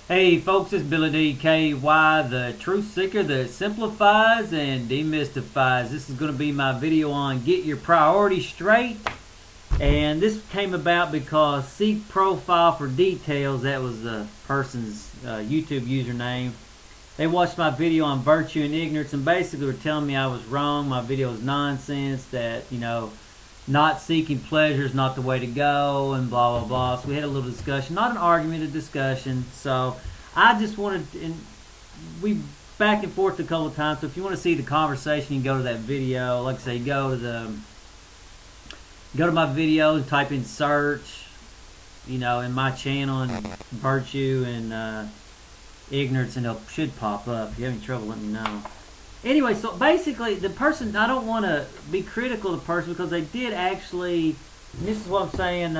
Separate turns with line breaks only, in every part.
Hey folks, it's Billy DKY, the truth seeker that simplifies and demystifies. This is going to be my video on get your priorities straight. And this came about because Seek Profile for Details, that was the person's YouTube username. They watched my video on virtue and ignorance and basically were telling me I was wrong. My video is nonsense, that, not seeking pleasure is not the way to go, and blah, blah, blah. So we had a little discussion, not an argument, a discussion. So I just wanted, and we back and forth a couple of times. So if you want to see the conversation, you can go to that video. Like I say, go to my video and type in search, in my channel, and virtue and ignorance, and it should pop up. If you have any trouble, let me know. Anyway, so basically, the person, I don't want to be critical of the person because they did actually, and this is what I'm saying,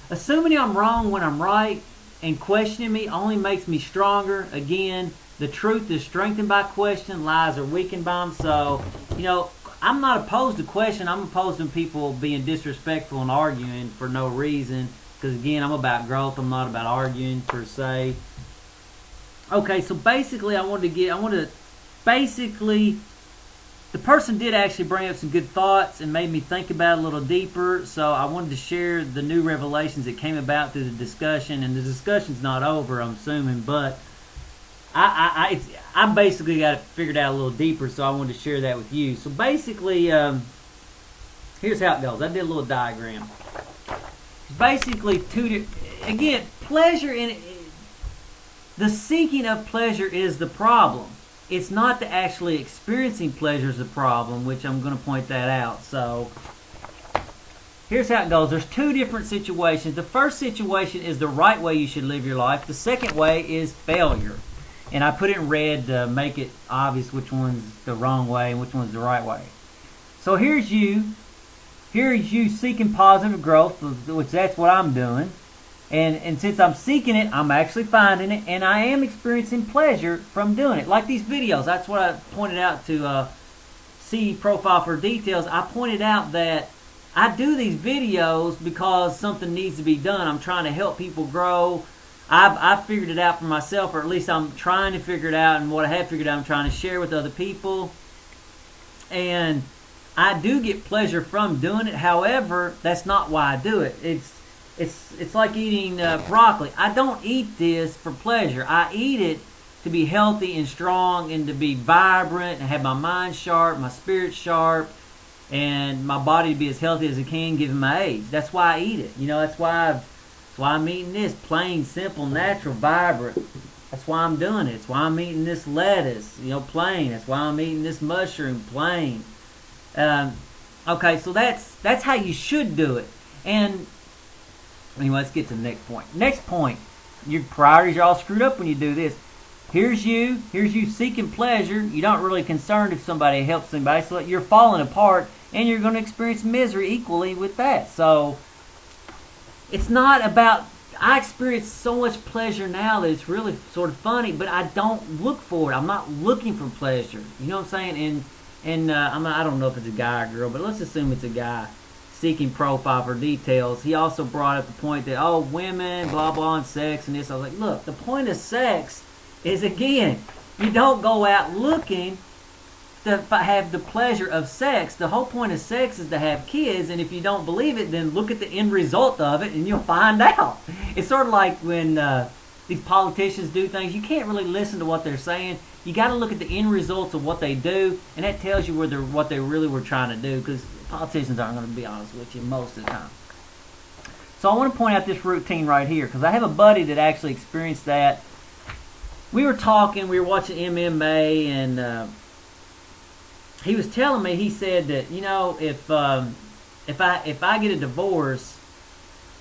assuming I'm wrong when I'm right and questioning me only makes me stronger. Again, the truth is strengthened by question, lies are weakened by them. So, I'm not opposed to question. I'm opposed to people being disrespectful and arguing for no reason because, again, I'm about growth. I'm not about arguing per se. Okay, so basically, basically, the person did actually bring up some good thoughts and made me think about it a little deeper. So I wanted to share the new revelations that came about through the discussion. And the discussion's not over, I'm assuming, but I basically got it figured out a little deeper. So I wanted to share that with you. So basically, here's how it goes. I did a little diagram. Basically, pleasure in the seeking of pleasure is the problem. It's not the actually experiencing pleasure is the problem, which I'm going to point that out. So here's how it goes. There's two different situations. The first situation is the right way you should live your life. The second way is failure. And I put it in red to make it obvious which one's the wrong way and which one's the right way. So here's you. Here's you seeking positive growth, which that's what I'm doing. And since I'm seeking it, I'm actually finding it, and I am experiencing pleasure from doing it. Like these videos, that's what I pointed out to see Profile for Details. I pointed out that I do these videos because something needs to be done. I'm trying to help people grow. I've figured it out for myself, or at least I'm trying to figure it out, and what I have figured out I'm trying to share with other people. And I do get pleasure from doing it. However, that's not why I do it. It's like eating broccoli. I don't eat this for pleasure. I eat it to be healthy and strong and to be vibrant and have my mind sharp, my spirit sharp, and my body to be as healthy as it can given my age. That's why I eat it. That's why I'm eating this plain, simple, natural, vibrant. That's why I'm doing it. That's why I'm eating this lettuce, plain. That's why I'm eating this mushroom, plain. Okay, so that's how you should do it. And anyway, let's get to the next point. Next point, your priorities are all screwed up when you do this. Here's you seeking pleasure. You're not really concerned if somebody helps somebody, so you're falling apart, and you're going to experience misery equally with that. So it's not about, I experience so much pleasure now that it's really sort of funny, but I don't look for it. I'm not looking for pleasure. You know what I'm saying? And I don't know if it's a guy or girl, but let's assume it's a guy seeking Profile for Details. He also brought up the point that, women, blah, blah, and sex and this. I was like, look, the point of sex is, again, you don't go out looking to have the pleasure of sex. The whole point of sex is to have kids, and if you don't believe it, then look at the end result of it, and you'll find out. It's sort of like when these politicians do things. You can't really listen to what they're saying. You got to look at the end results of what they do, and that tells you what they really were trying to do, because politicians aren't going to be honest with you most of the time. So I want to point out this routine right here, because I have a buddy that actually experienced that. We were talking, we were watching MMA, and he was telling me, he said that, if I get a divorce,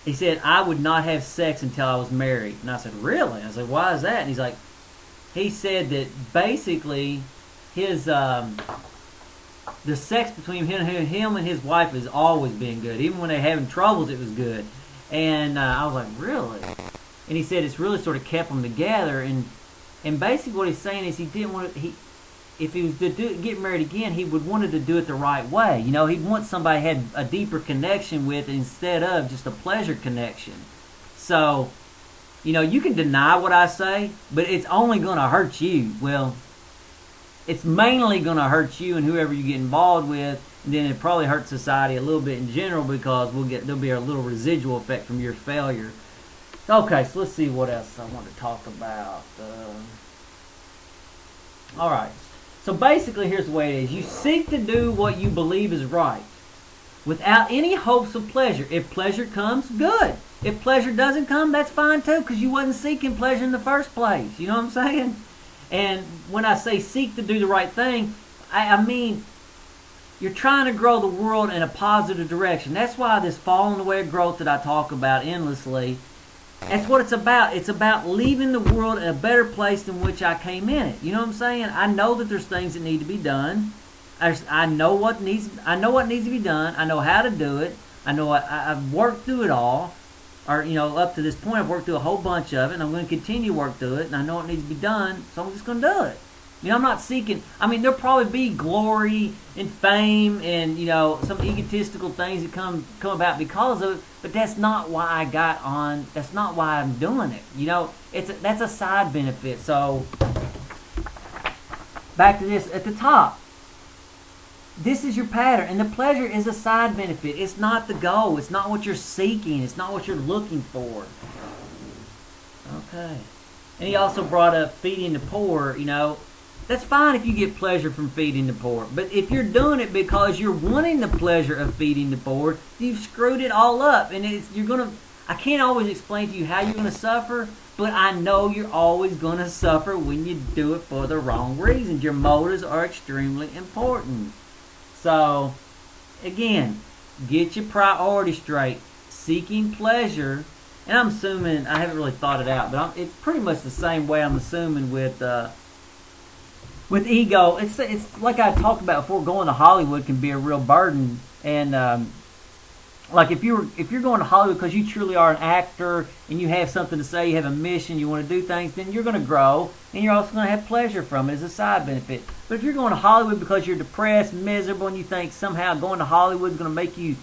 he said I would not have sex until I was married. And I said, really? I said, why is that? And he's like, he said that basically his the sex between him and his wife has always been good. Even when they're having troubles, it was good. And I was like, really? And he said it's really sort of kept them together. And basically what he's saying is he didn't want to, if he was to get married again, he would wanted to do it the right way. He'd want somebody he had a deeper connection with instead of just a pleasure connection. So You know, you can deny what I say, but it's only going to hurt you. Well, it's mainly going to hurt you and whoever you get involved with, and then it probably hurts society a little bit in general because there'll be a little residual effect from your failure. Okay, so let's see what else I want to talk about. All right. So basically, here's the way it is. You seek to do what you believe is right without any hopes of pleasure. If pleasure comes, good. If pleasure doesn't come, that's fine too, because you wasn't seeking pleasure in the first place. You know what I'm saying? And when I say seek to do the right thing, I mean you're trying to grow the world in a positive direction. That's why this falling away of growth that I talk about endlessly, that's what it's about. It's about leaving the world in a better place than which I came in it. You know what I'm saying? I know that there's things that need to be done. I know what needs to be done. I know how to do it. I know I've worked through it all. Or, you know, up to this point, I've worked through a whole bunch of it, and I'm going to continue to work through it, and I know it needs to be done, so I'm just going to do it. You know, I'm not seeking, I mean, there'll probably be glory and fame and, you know, some egotistical things that come about because of it, but that's not why that's not why I'm doing it. You know, that's a side benefit. So, back to this at the top. This is your pattern, and the pleasure is a side benefit. It's not the goal. It's not what you're seeking. It's not what you're looking for. Okay. And he also brought up feeding the poor. You know, that's fine if you get pleasure from feeding the poor. But if you're doing it because you're wanting the pleasure of feeding the poor, you've screwed it all up. And I can't always explain to you how you're going to suffer, but I know you're always going to suffer when you do it for the wrong reasons. Your motives are extremely important. So, again, get your priorities straight. Seeking pleasure, and I'm assuming, I haven't really thought it out, but it's pretty much the same way I'm assuming with ego. It's like I talked about before, going to Hollywood can be a real burden. And like if you're going to Hollywood because you truly are an actor and you have something to say, you have a mission, you want to do things, then you're going to grow, and you're also going to have pleasure from it as a side benefit. But if you're going to Hollywood because you're depressed, miserable, and you think somehow going to Hollywood is going to make you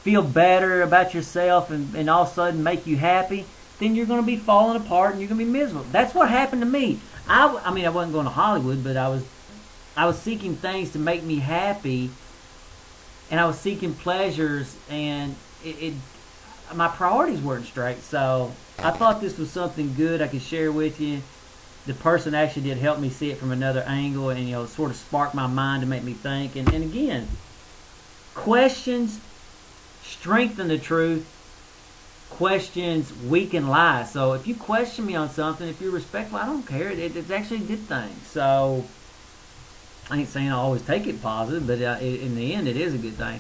feel better about yourself and all of a sudden make you happy, then you're going to be falling apart and you're going to be miserable. That's what happened to me. I mean, I wasn't going to Hollywood, but I was seeking things to make me happy, and I was seeking pleasures, and my priorities weren't straight. So I thought this was something good I could share with you. The person actually did help me see it from another angle, and, you know, sort of spark my mind to make me think. And again, questions strengthen the truth. Questions weaken lies. So if you question me on something, if you're respectful, I don't care. It's actually a good thing. So I ain't saying I always take it positive, but in the end, it is a good thing.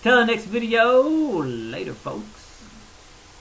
Till the next video. Later, folks.